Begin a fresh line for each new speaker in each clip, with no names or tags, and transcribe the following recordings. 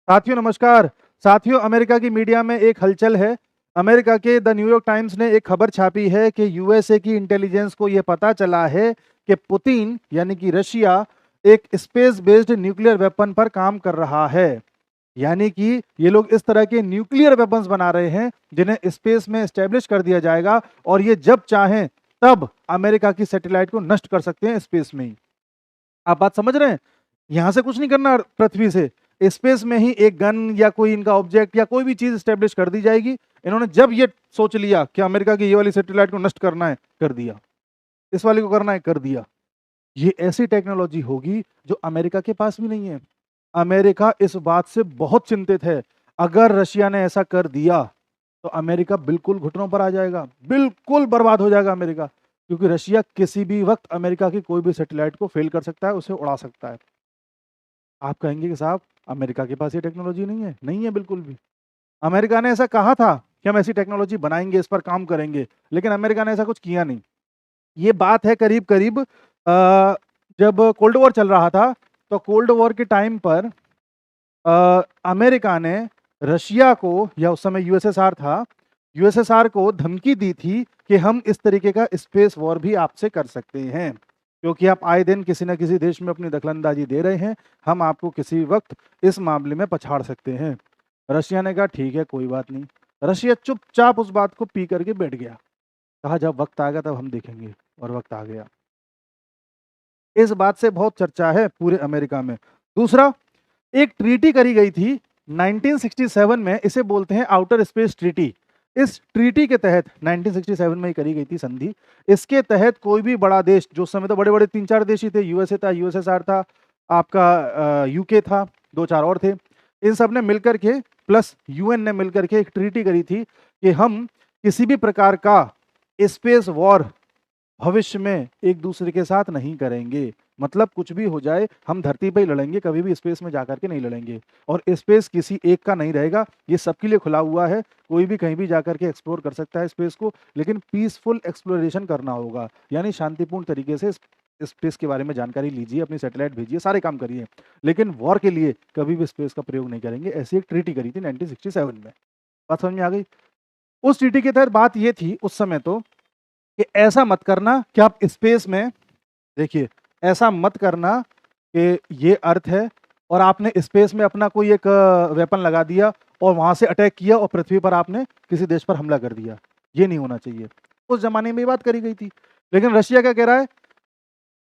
साथियों नमस्कार। साथियों, अमेरिका की मीडिया में एक हलचल है। अमेरिका के द न्यूयॉर्क टाइम्स ने एक खबर छापी है कि यूएसए की इंटेलिजेंस को यह पता चला है कि पुतिन यानी कि रशिया एक स्पेस बेस्ड न्यूक्लियर वेपन पर काम कर रहा है। यानी कि ये लोग इस तरह के न्यूक्लियर वेपन्स बना रहे हैं जिन्हें स्पेस में एस्टेब्लिश कर दिया जाएगा और ये जब चाहें तब अमेरिका की सैटेलाइट को नष्ट कर सकते हैं स्पेस में ही। आप बात समझ रहे हैं? यहां से कुछ नहीं करना, पृथ्वी से स्पेस में ही एक गन या कोई इनका ऑब्जेक्ट या कोई भी चीज स्टेब्लिश कर दी जाएगी। इन्होंने जब ये सोच लिया कि अमेरिका की ये वाली सैटेलाइट को नष्ट करना है, कर दिया। इस वाले को करना है, कर दिया। ये ऐसी टेक्नोलॉजी होगी जो अमेरिका के पास भी नहीं है। अमेरिका इस बात से बहुत चिंतित है। अगर रशिया ने ऐसा कर दिया तो अमेरिका बिल्कुल घुटनों पर आ जाएगा, बिल्कुल बर्बाद हो जाएगा अमेरिका। क्योंकि रशिया किसी भी वक्त अमेरिका की कोई भी सैटेलाइट को फेल कर सकता है, उसे उड़ा सकता है। आप कहेंगे कि साहब अमेरिका के पास ये टेक्नोलॉजी नहीं है। नहीं है बिल्कुल भी। अमेरिका ने ऐसा कहा था कि हम ऐसी टेक्नोलॉजी बनाएंगे, इस पर काम करेंगे, लेकिन अमेरिका ने ऐसा कुछ किया नहीं। ये बात है करीब करीब जब कोल्ड वॉर चल रहा था, तो कोल्ड वॉर के टाइम पर अमेरिका ने रशिया को, या उस समय यूएसएसआर था, यूएसएसआर को धमकी दी थी कि हम इस तरीके का स्पेस वॉर भी आपसे कर सकते हैं, क्योंकि आप आए दिन किसी न किसी देश में अपनी दखलंदाजी दे रहे हैं। हम आपको किसी वक्त इस मामले में पछाड़ सकते हैं। रशिया ने कहा ठीक है, कोई बात नहीं। रशिया चुपचाप उस बात को पी करके बैठ गया। कहा जब वक्त आएगा तब हम देखेंगे, और वक्त आ गया। इस बात से बहुत चर्चा है पूरे अमेरिका में। दूसरा, एक ट्रीटी करी गई थी 1967 में, इसे बोलते हैं आउटर स्पेस ट्रीटी। इस ट्रीटी के तहत 1967 में ही करी गई थी संधि। इसके तहत कोई भी बड़ा देश, जो समय तो बड़े बड़े 3-4 देश ही थे, यूएसए था, यूएसएसआर था, आपका यूके था, 2-4 और थे। इन सब ने मिलकर के, प्लस यूएन ने मिलकर के एक ट्रीटी करी थी कि हम किसी भी प्रकार का स्पेस वॉर भविष्य में एक दूसरे के साथ नहीं करेंगे। मतलब कुछ भी हो जाए, हम धरती पे ही लड़ेंगे, कभी भी स्पेस में जाकर के नहीं लड़ेंगे। और स्पेस किसी एक का नहीं रहेगा, ये सबके लिए खुला हुआ है। कोई भी कहीं भी जाकर के एक्सप्लोर कर सकता है स्पेस को, लेकिन पीसफुल एक्सप्लोरेशन करना होगा। यानी शांतिपूर्ण तरीके से स्पेस के बारे में जानकारी लीजिए, अपनी सैटेलाइट भेजिए, सारे काम करिए, लेकिन वॉर के लिए कभी भी स्पेस का प्रयोग नहीं करेंगे। ऐसी एक ट्रीटी करी थी 1967 में। बात समझ में आ गई? उस ट्रीटी के तहत बात ये थी उस समय तो, कि ऐसा मत करना कि आप स्पेस में, देखिए, ऐसा मत करना कि ये अर्थ है और आपने स्पेस में अपना कोई एक वेपन लगा दिया और वहां से अटैक किया और पृथ्वी पर आपने किसी देश पर हमला कर दिया। ये नहीं होना चाहिए। उस जमाने में ये बात करी गई थी। लेकिन रशिया क्या कह रहा है?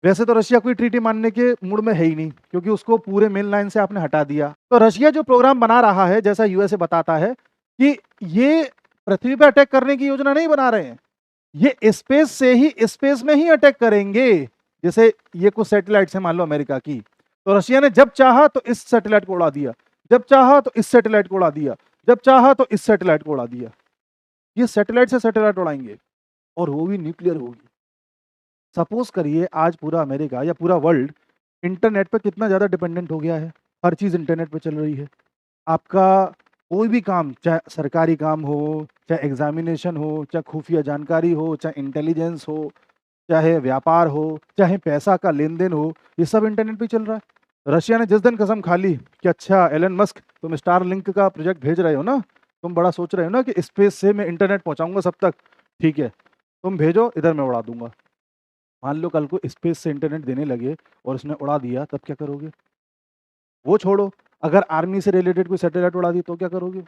वैसे तो रशिया कोई ट्रीटी मानने के मूड में है ही नहीं, क्योंकि उसको पूरे मेन लाइन से आपने हटा दिया। तो रशिया जो प्रोग्राम बना रहा है, जैसा यूएसए बताता है, कि ये पृथ्वी पर अटैक करने की योजना नहीं बना रहे हैं, ये स्पेस से ही, स्पेस में ही अटैक करेंगे। जैसे ये कुछ सैटेलाइट है मान लो अमेरिका की, तो रशिया ने जब चाहा तो इस सैटेलाइट को उड़ा दिया, जब चाहा तो इस सैटेलाइट को उड़ा दिया, जब चाहा तो इस सैटेलाइट को उड़ा दिया। ये सैटेलाइट से सैटेलाइट उड़ाएंगे, और वो भी न्यूक्लियर होगी। सपोज करिए आज पूरा अमेरिका या पूरा वर्ल्ड इंटरनेट पे कितना ज्यादा डिपेंडेंट हो गया है। हर चीज इंटरनेट पे चल रही है। आपका कोई भी काम, चाहे सरकारी काम हो, चाहे एग्जामिनेशन हो, चाहे खुफिया जानकारी हो, चाहे इंटेलिजेंस हो, चाहे व्यापार हो, चाहे पैसा का लेन देन हो, ये सब इंटरनेट पे चल रहा है। रशिया ने जिस दिन कसम खा ली कि अच्छा एलन मस्क, तुम स्टार लिंक का प्रोजेक्ट भेज रहे हो ना, तुम बड़ा सोच रहे हो ना कि स्पेस से मैं इंटरनेट पहुंचाऊंगा सब तक, ठीक है, तुम भेजो, इधर मैं उड़ा दूंगा। मान लो कल को स्पेस से इंटरनेट देने लगे और उसने उड़ा दिया, तब क्या करोगे? वो छोड़ो, अगर आर्मी से रिलेटेड कोई सैटेलाइट उड़ा दी तो क्या करोगे?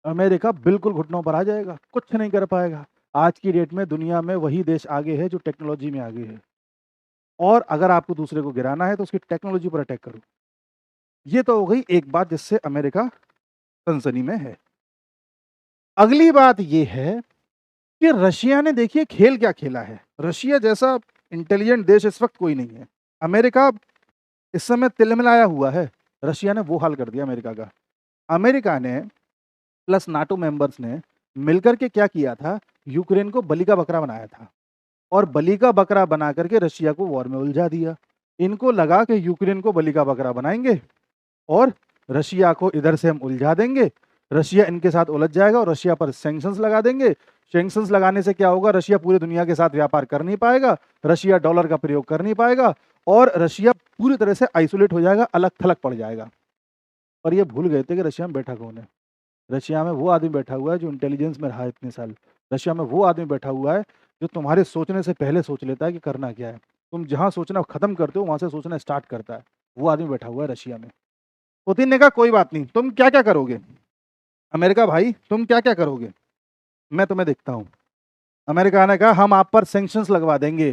अमेरिका बिल्कुल घुटनों पर आ जाएगा, कुछ नहीं कर पाएगा। आज की डेट में दुनिया में वही देश आगे है जो टेक्नोलॉजी में आगे है। और अगर आपको दूसरे को गिराना है तो उसकी टेक्नोलॉजी पर अटैक करो। ये तो हो गई एक बात जिससे अमेरिका सनसनी में है। अगली बात ये है कि रशिया ने, देखिए, खेल क्या खेला है। रशिया जैसा इंटेलिजेंट देश इस वक्त कोई नहीं है। अमेरिका इस समय तिलमिलाया हुआ है। रशिया ने वो हाल कर दिया अमेरिका का। अमेरिका ने प्लस नाटो मेंबर्स ने मिलकर के क्या किया था? यूक्रेन को बलि का बकरा बनाया था, और बलि का बकरा बना करके रशिया को वॉर में उलझा दिया। इनको लगा कि यूक्रेन को बलि का बकरा बनाएंगे और रशिया को इधर से हम उलझा देंगे, रशिया इनके साथ उलझ जाएगा और रशिया पर सैंक्शंस लगा देंगे। सैंक्शंस लगाने से क्या होगा? रशिया पूरी दुनिया के साथ व्यापार कर नहीं पाएगा, रशिया डॉलर का प्रयोग कर नहीं पाएगा, और रशिया पूरी तरह से आइसोलेट हो जाएगा, अलग थलग पड़ जाएगा। पर ये भूल गए थे कि रशिया में बैठा कौन है। रशिया में वो आदमी बैठा हुआ है जो इंटेलिजेंस में रहा है इतने साल। रशिया में वो आदमी बैठा हुआ है जो तुम्हारे सोचने से पहले सोच लेता है कि करना क्या है। तुम जहाँ सोचना खत्म करते हो वहां से सोचना स्टार्ट करता है। वो आदमी बैठा हुआ है रशिया में। पुतिन ने कहा कोई बात नहीं, तुम क्या क्या करोगे अमेरिका भाई, तुम क्या क्या करोगे मैं तुम्हें देखता हूँ। अमेरिका ने कहा हम आप पर सैंक्शंस लगवा देंगे।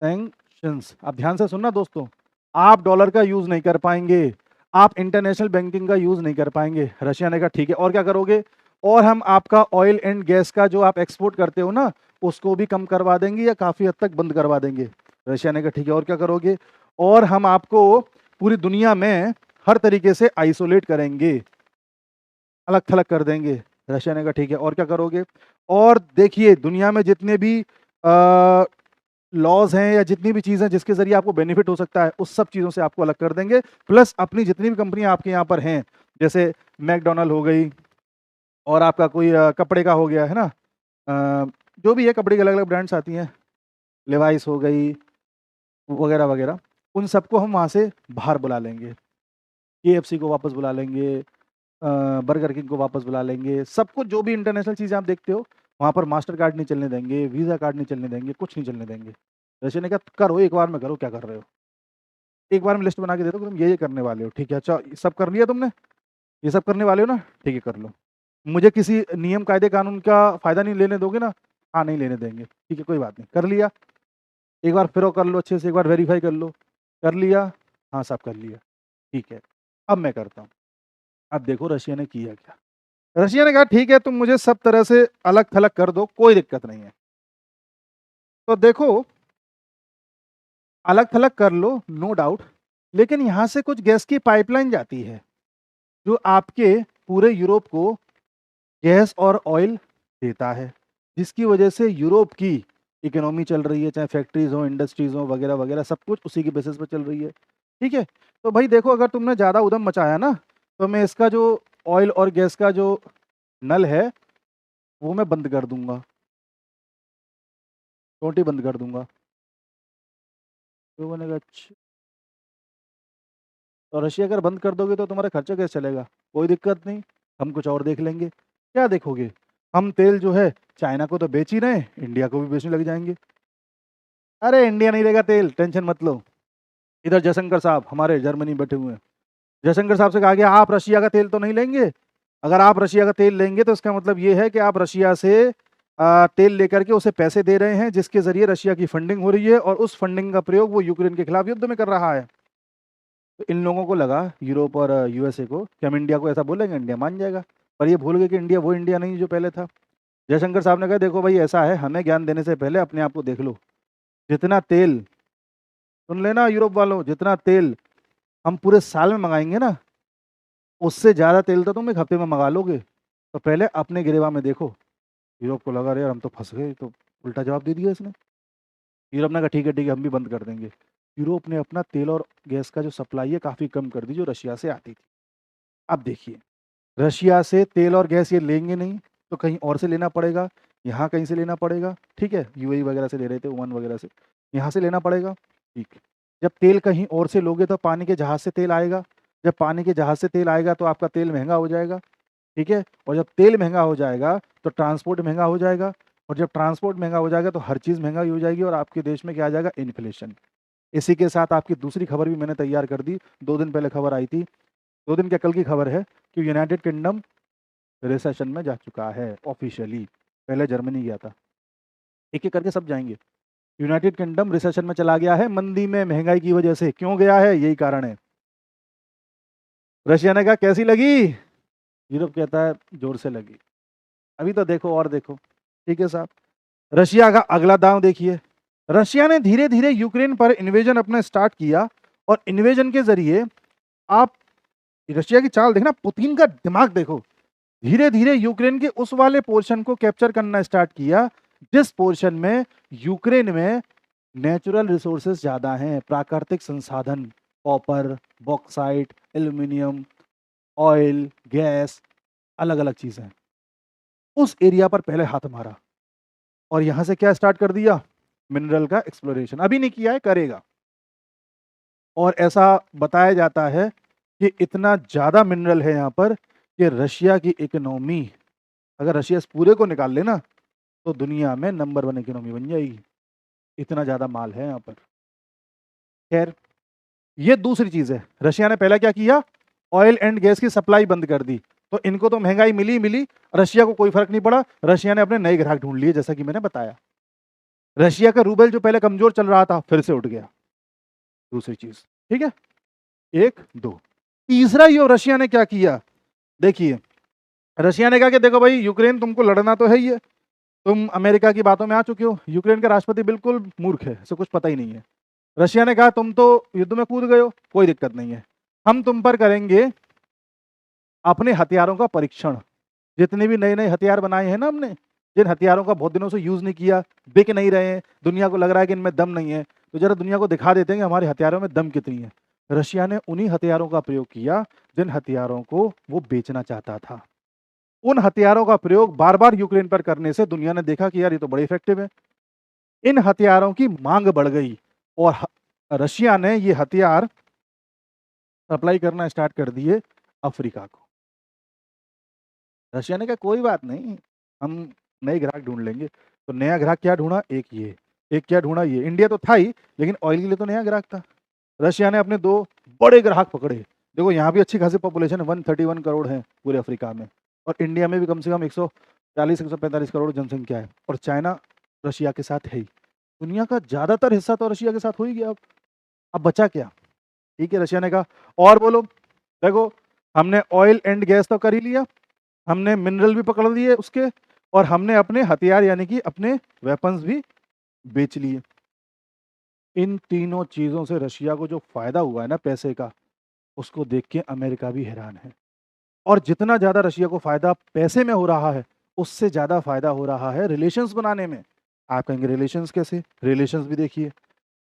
सैंक्शंस, आप ध्यान से सुनना दोस्तों, आप डॉलर का यूज नहीं कर पाएंगे, आप इंटरनेशनल बैंकिंग का यूज नहीं कर पाएंगे। रशिया ने कहा ठीक है, और क्या करोगे? और हम आपका ऑयल एंड गैस का जो आप एक्सपोर्ट करते हो ना, उसको भी कम करवा देंगे या काफी हद तक बंद करवा देंगे। रशिया ने कहा ठीक है, और क्या करोगे? और हम आपको पूरी दुनिया में हर तरीके से आइसोलेट करेंगे, अलग थलग कर देंगे। रशिया ने कहा ठीक है, और क्या करोगे? और देखिए दुनिया में जितने भी लॉज हैं या जितनी भी चीज़ें जिसके जरिए आपको बेनिफिट हो सकता है, उस सब चीज़ों से आपको अलग कर देंगे। प्लस अपनी जितनी भी कंपनियां आपके यहाँ पर हैं, जैसे मैकडोनल्ड हो गई, और आपका कोई कपड़े का हो गया है ना, जो भी है कपड़े की अलग अलग ब्रांड्स आती हैं, लेवाइस हो गई वगैरह वगैरह, उन सबको हम वहाँ से बाहर बुला लेंगे। KFC को वापस बुला लेंगे, बर्गर किंग को वापस बुला लेंगे, सबको जो भी इंटरनेशनल चीज़ें आप देखते हो वहाँ पर मास्टर कार्ड नहीं चलने देंगे, वीज़ा कार्ड नहीं चलने देंगे, कुछ नहीं चलने देंगे। रशिया ने कहा करो, एक बार में करो, क्या कर रहे हो, एक बार में लिस्ट बना के दे दो कि तुम ये करने वाले हो। ठीक है, अच्छा ये सब कर लिया तुमने, ये सब करने वाले हो ना, ठीक है कर लो। मुझे किसी नियम कायदे कानून का फायदा नहीं लेने दोगे ना? हाँ नहीं लेने देंगे, ठीक है कोई बात नहीं, कर लिया। एक बार फिर कर लो अच्छे से, एक बार वेरीफाई कर लो, कर लिया, हाँ सब कर लिया, ठीक है अब मैं करता हूँ। अब देखो रशिया ने किया क्या। रशिया ने कहा ठीक है तुम मुझे सब तरह से अलग थलग कर दो, कोई दिक्कत नहीं है। तो देखो अलग थलग कर लो, नो डाउट, लेकिन यहां से कुछ गैस की पाइपलाइन जाती है जो आपके पूरे यूरोप को गैस और ऑयल देता है, जिसकी वजह से यूरोप की इकोनॉमी चल रही है, चाहे फैक्ट्रीज हो, इंडस्ट्रीज हो, वगैरह वगैरह, सब कुछ उसी की बेसिस पे चल रही है। ठीक है, तो भाई देखो अगर तुमने ज़्यादा उधम मचाया ना, तो मैं इसका जो ऑयल और गैस का जो नल है वो मैं बंद कर दूंगा, टोटी बंद कर दूंगा। तो मैंने कहा अच्छा, तो रशिया अगर बंद कर दोगे तो तुम्हारा खर्चा कैसे चलेगा? कोई दिक्कत नहीं, हम कुछ और देख लेंगे। क्या देखोगे? हम तेल जो है चाइना को तो बेच ही रहे हैं, इंडिया को भी बेचने लग जाएंगे। अरे इंडिया नहीं लेगा तेल, टेंशन मत लो। इधर जयशंकर साहब हमारे जर्मनी बैठे हुए हैं, जयशंकर साहब से कहा गया आप रशिया का तेल तो नहीं लेंगे। अगर आप रशिया का तेल लेंगे तो इसका मतलब ये है कि आप रशिया से तेल लेकर के उसे पैसे दे रहे हैं, जिसके जरिए रशिया की फंडिंग हो रही है, और उस फंडिंग का प्रयोग वो यूक्रेन के खिलाफ युद्ध में कर रहा है। तो इन लोगों को लगा, यूरोप और USA को, कि हम इंडिया को ऐसा बोलेंगे इंडिया मान जाएगा। पर ये भूल गए कि इंडिया वो इंडिया नहीं जो पहले था। जयशंकर साहब ने कहा देखो भाई ऐसा है, हमें ज्ञान देने से पहले अपने आप को देख लो। जितना तेल, सुन लेना यूरोप वालों, जितना तेल हम पूरे साल में मंगाएंगे ना, उससे ज़्यादा तेल तो तुम एक हफ्ते में मंगा लोगे। तो पहले अपने गिरेवा में देखो। यूरोप को लगा अरे यार हम तो फंस गए, तो उल्टा जवाब दे दिया इसने। यूरोप ने कहा ठीक है हम भी बंद कर देंगे। यूरोप ने अपना तेल और गैस का जो सप्लाई है काफ़ी कम कर दी जो रशिया से आती थी। अब देखिए, रशिया से तेल और गैस ये लेंगे नहीं तो कहीं और से लेना पड़ेगा, यहाँ कहीं से लेना पड़ेगा। ठीक है, UAE वगैरह से ले रहे थे, ओमान वगैरह से, यहाँ से लेना पड़ेगा। ठीक है, जब तेल कहीं और से लोगे तो पानी के जहाज़ से तेल आएगा, जब पानी के जहाज़ से तेल आएगा तो आपका तेल महंगा हो जाएगा। ठीक है, और जब तेल महंगा हो जाएगा तो ट्रांसपोर्ट महंगा हो जाएगा, और जब ट्रांसपोर्ट महंगा हो जाएगा तो हर चीज़ महंगाई हो जाएगी, और आपके देश में क्या आ जाएगा? इन्फ्लेशन। इसी के साथ आपकी दूसरी खबर भी मैंने तैयार कर दी, 2 दिन पहले खबर आई थी, 2 दिन क्या कल की खबर है कि यूनाइटेड किंगडम रिसेशन में जा चुका है ऑफिशियली। पहले जर्मनी गया था, एक एक करके सब जाएंगे। यूनाइटेड किंगडम रिसेशन में चला गया है, मंदी में, महंगाई की वजह से। क्यों गया है? यही कारण है। रशिया ने कहा कैसी लगी? यूरोप कहता है जोर से लगी। अभी तो देखो और देखो। ठीक है साहब, रशिया का अगला दांव देखिए। रशिया ने धीरे धीरे यूक्रेन पर इन्वेजन अपना स्टार्ट किया, और इन्वेजन के जरिए आप रशिया की चाल देखना, पुतिन का दिमाग देखो, धीरे धीरे यूक्रेन के उस वाले पोर्शन को कैप्चर करना स्टार्ट किया जिस पोर्शन में यूक्रेन में नेचुरल रिसोर्सेज ज्यादा हैं, प्राकृतिक संसाधन, copper, bauxite, aluminium, oil, gas, अलग अलग चीजें। उस एरिया पर पहले हाथ मारा, और यहां से क्या स्टार्ट कर दिया? मिनरल का एक्सप्लोरेशन। अभी नहीं किया है, करेगा। और ऐसा बताया जाता है कि इतना ज्यादा मिनरल है यहाँ पर कि रशिया की इकोनॉमी, अगर रशिया इस पूरे को निकाल लेना तो दुनिया में नंबर 1 इकोनॉमी बन जाएगी। इतना ज्यादा माल है यहाँ पर। खैर, ये दूसरी चीज है। रशिया ने पहला क्या किया, ऑयल एंड गैस की सप्लाई बंद कर दी, तो इनको तो महंगाई मिली मिली, रशिया को कोई फर्क नहीं पड़ा। रशिया ने अपने नए ग्राहक ढूंढ लिए, जैसा कि मैंने बताया। रशिया का रूबल जो पहले कमजोर चल रहा था फिर से उठ गया। दूसरी चीज, ठीक है, एक दो। तीसरा ये रशिया ने क्या किया, देखिए, रशिया ने कहा कि देखो भाई, यूक्रेन तुमको लड़ना तो है ही है, तुम अमेरिका की बातों में आ चुके हो। यूक्रेन का राष्ट्रपति बिल्कुल मूर्ख है, इसे कुछ पता ही नहीं है। रशिया ने कहा तुम तो युद्ध में कूद गए हो, कोई दिक्कत नहीं है, हम तुम पर करेंगे अपने हथियारों का परीक्षण। जितने भी नए नए हथियार बनाए हैं ना हमने, जिन हथियारों का बहुत दिनों से यूज नहीं किया, बिक नहीं रहे हैं, दुनिया को लग रहा है कि इनमें दम नहीं है, तो जरा दुनिया को दिखा देते हैं कि हमारे हथियारों में दम कितनी है। रशिया ने उन्हीं हथियारों का प्रयोग किया जिन हथियारों को वो बेचना चाहता था। उन हथियारों का प्रयोग बार बार यूक्रेन पर करने से दुनिया ने देखा कि यार ये तो बड़े इफेक्टिव है। इन हथियारों की मांग बढ़ गई और रशिया ने ये हथियार सप्लाई करना स्टार्ट कर दिए अफ्रीका को। रशिया ने कहा कोई बात नहीं, हम नए ग्राहक ढूंढ लेंगे। तो नया ग्राहक क्या ढूंढा, एक ये, एक क्या ढूंढा ये, इंडिया तो था ही, लेकिन ऑयल के लिए तो नया ग्राहक था। रशिया ने अपने दो बड़े ग्राहक पकड़े। देखो यहाँ भी अच्छी खासी पॉपुलेशन 131 करोड़ है पूरे अफ्रीका में, और इंडिया में भी कम से कम 140-145 करोड़ जनसंख्या है, और चाइना रशिया के साथ है ही। दुनिया का ज्यादातर हिस्सा तो रशिया के साथ हो ही गया। अब बचा क्या, ठीक है, रशिया ने कहा और बोलो, देखो हमने ऑयल एंड गैस तो कर ही लिया, हमने मिनरल भी पकड़ लिए उसके, और हमने अपने हथियार यानी कि अपने वेपन्स भी बेच लिए। इन तीनों चीजों से रशिया को जो फायदा हुआ है ना पैसे का, उसको देख के अमेरिका भी हैरान है। और जितना ज्यादा रशिया को फायदा पैसे में हो रहा है, उससे ज्यादा फायदा हो रहा है रिलेशंस बनाने में। आप कहेंगे रिलेशंस कैसे, रिलेशंस भी देखिए।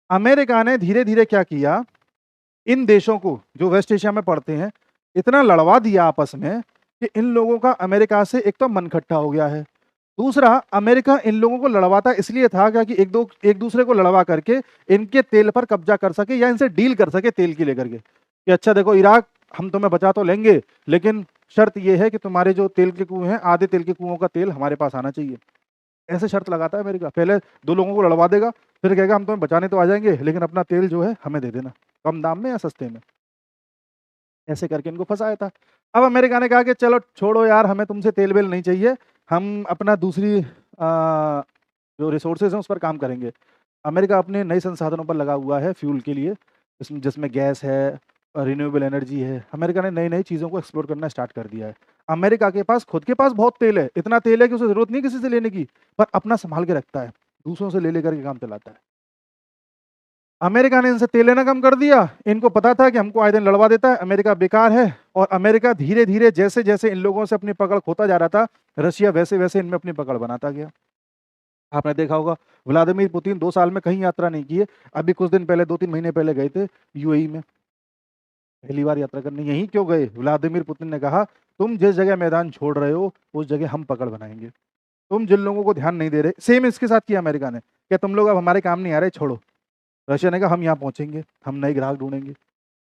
अमेरिका ने धीरे धीरे क्या किया, इन देशों को जो वेस्ट एशिया में पड़ते हैं इतना लड़वा दिया आपस में कि इन लोगों का अमेरिका से एक तो मन खट्टा हो गया है। दूसरा, अमेरिका इन लोगों को लड़वाता इसलिए था क्या कि एक दूसरे को लड़वा करके इनके तेल पर कब्जा कर सके या इनसे डील कर सके तेल की लेकर के, कि अच्छा देखो इराक, हम तुम्हें बचा तो लेंगे, लेकिन शर्त यह है कि तुम्हारे जो तेल के कुएं हैं, आधे तेल के कुओं का तेल हमारे पास आना चाहिए। ऐसे शर्त लगाता है अमेरिका। पहले दो लोगों को लड़वा देगा, फिर कहेगा हम तुम्हें बचाने तो आ जाएंगे, लेकिन अपना तेल जो है हमें दे देना, कम दाम में या सस्ते में। ऐसे करके इनको फंसाया था। अब अमेरिका ने कहा कि चलो छोड़ो यार, हमें तुमसे तेल वेल नहीं चाहिए, हम अपना दूसरी जो रिसोर्सेज हैं उस पर काम करेंगे। अमेरिका अपने नए संसाधनों पर लगा हुआ है फ्यूल के लिए, जिसमें गैस है, रिन्यूएबल एनर्जी है। अमेरिका ने नई नई चीज़ों को एक्सप्लोर करना स्टार्ट कर दिया है। अमेरिका के पास खुद के पास बहुत तेल है, इतना तेल है कि उसे जरूरत नहीं किसी से लेने की, पर अपना संभाल के रखता है, दूसरों से ले लेकर के काम चलाता है। अमेरिका ने इनसे तेल लेना कम कर दिया। इनको पता था कि हमको आए दिन लड़वा देता है, अमेरिका बेकार है। और अमेरिका धीरे धीरे जैसे जैसे इन लोगों से अपनी पकड़ खोता जा रहा था, रशिया वैसे वैसे इनमें अपनी पकड़ बनाता गया। आपने देखा होगा व्लादिमीर पुतिन 2 साल में कहीं यात्रा नहीं की है। अभी कुछ दिन पहले, 2-3 महीने पहले गए थे यूएई में, पहली बार यात्रा करने। यहीं क्यों गए, व्लादिमीर पुतिन ने कहा तुम जिस जगह मैदान छोड़ रहे हो उस जगह हम पकड़ बनाएंगे, तुम जिन लोगों को ध्यान नहीं दे रहे। सेम इसके साथ किया अमेरिका ने, क्या तुम लोग अब हमारे काम नहीं आ रहे, छोड़ो। रशिया ने कहा हम यहाँ पहुंचेंगे, हम नए ग्राहक ढूंढेंगे।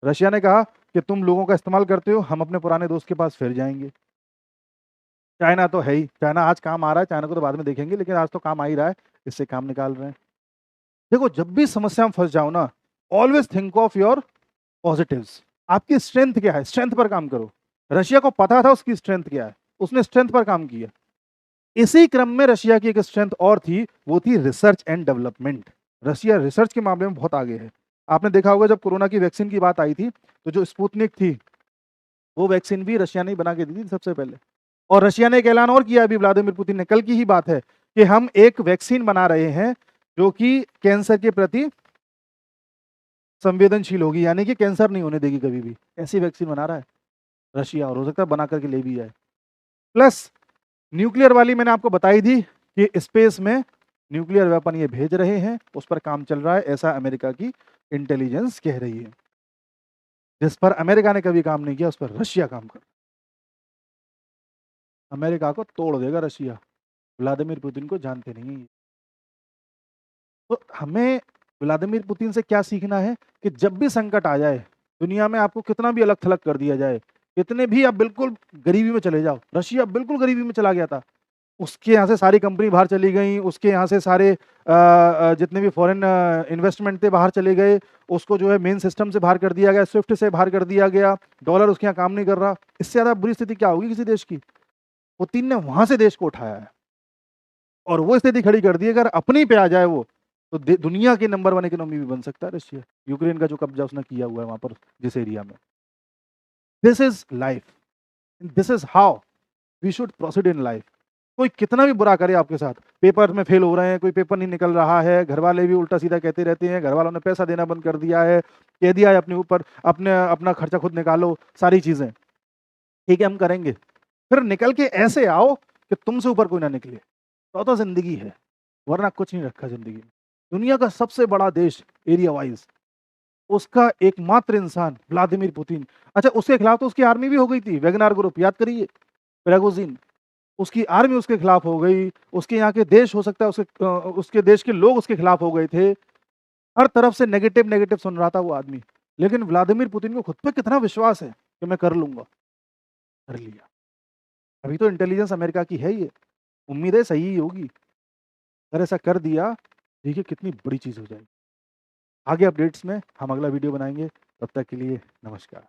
रशिया ने कहा कि तुम लोगों का इस्तेमाल करते हो, हम अपने पुराने दोस्त के पास फिर जाएंगे। चाइना तो है ही, चाइना आज काम आ रहा है, चाइना को तो बाद में देखेंगे, लेकिन आज तो काम आ ही रहा है, इससे काम निकाल रहे हैं। देखो जब भी समस्या में फंस जाओ ना, always think of your positives. आपकी स्ट्रेंथ क्या है, स्ट्रेंथ पर काम करो। रशिया को पता था उसकी स्ट्रेंथ क्या है, उसने स्ट्रेंथ पर काम किया। इसी क्रम में रशिया की एक स्ट्रेंथ और थी, वो थी research and development. Russia research के मामले में बहुत आगे है। आपने देखा होगा जब कोरोना की वैक्सीन की बात आई थी, तो जो स्पुतनिक थी वो वैक्सीन भी रशिया ने ही बना के दी थी सबसे पहले। और रशिया ने एक ऐलान और किया, अभी व्लादिमीर पुतिन ने, कल की ही बात है, कि हम एक वैक्सीन बना रहे हैं जो कि कैंसर के प्रति संवेदनशील होगी, यानी कि कैंसर नहीं होने देगी कभी भी। ऐसी वैक्सीन बना रहा है रशिया, और हो सकता है बना करके ले भी जाए। प्लस न्यूक्लियर वाली मैंने आपको बताई थी कि स्पेस में न्यूक्लियर वेपन ये भेज रहे हैं, उस पर काम चल रहा है, ऐसा अमेरिका की इंटेलिजेंस कह रही है। जिस पर अमेरिका ने कभी काम नहीं किया उस पर रशिया काम कर, अमेरिका को तोड़ देगा रशिया। व्लादिमीर पुतिन को जानते नहीं है। तो हमें व्लादिमीर पुतिन से क्या सीखना है कि जब भी संकट आ जाए, दुनिया में आपको कितना भी अलग थलग कर दिया जाए, कितने भी आप बिल्कुल गरीबी में चले जाओ, रशिया बिल्कुल गरीबी में चला गया था। उसके यहाँ से सारी कंपनी बाहर चली गई, उसके यहाँ से सारे जितने भी फॉरेन इन्वेस्टमेंट थे बाहर चले गए, उसको जो है मेन सिस्टम से बाहर कर दिया गया, स्विफ्ट से बाहर कर दिया गया, डॉलर उसके यहाँ काम नहीं कर रहा। इससे ज़्यादा बुरी स्थिति क्या होगी किसी देश की? पुतिन ने वहां से देश को उठाया है और वो स्थिति खड़ी कर दी है, अगर अपनी पे आ जाए वो, तो दुनिया की नंबर 1 इकोनॉमी भी बन सकता है रशिया। यूक्रेन का जो कब्जा उसने किया हुआ है वहां पर, जिस एरिया में। This is life, this is how we should proceed in life. कोई कितना भी बुरा करे आपके साथ, पेपर में फेल हो रहे हैं, कोई पेपर नहीं निकल रहा है, घर वाले भी उल्टा सीधा कहते रहते हैं, घर वालों ने पैसा देना बंद कर दिया है, कह दिया है अपने ऊपर अपने अपना खर्चा खुद निकालो, सारी चीजें ठीक है हम करेंगे, फिर निकल के ऐसे आओ कि तुमसे ऊपर कोई ना निकले, तो जिंदगी है, वरना कुछ नहीं रखा जिंदगी में। दुनिया का सबसे बड़ा देश एरिया वाइज, उसका एकमात्र इंसान व्लादिमीर पुतिन। अच्छा, उसके खिलाफ तो उसकी आर्मी भी हो गई थी, वेगनार ग्रुप याद करिए, प्रेगोजिन, उसकी आर्मी उसके खिलाफ हो गई, उसके यहाँ के देश हो सकता है उसके देश के लोग उसके खिलाफ हो गए थे, हर तरफ से नेगेटिव नेगेटिव सुन रहा था वो आदमी। लेकिन व्लादिमीर पुतिन को खुद पे कितना विश्वास है कि मैं कर लूंगा, कर लिया। अभी तो इंटेलिजेंस अमेरिका की है ये, उम्मीद है सही ही होगी। अगर ऐसा कर दिया, देखिए कितनी बड़ी चीज हो जाएगी। आगे अपडेट्स में हम अगला वीडियो बनाएंगे, तब तक के लिए नमस्कार।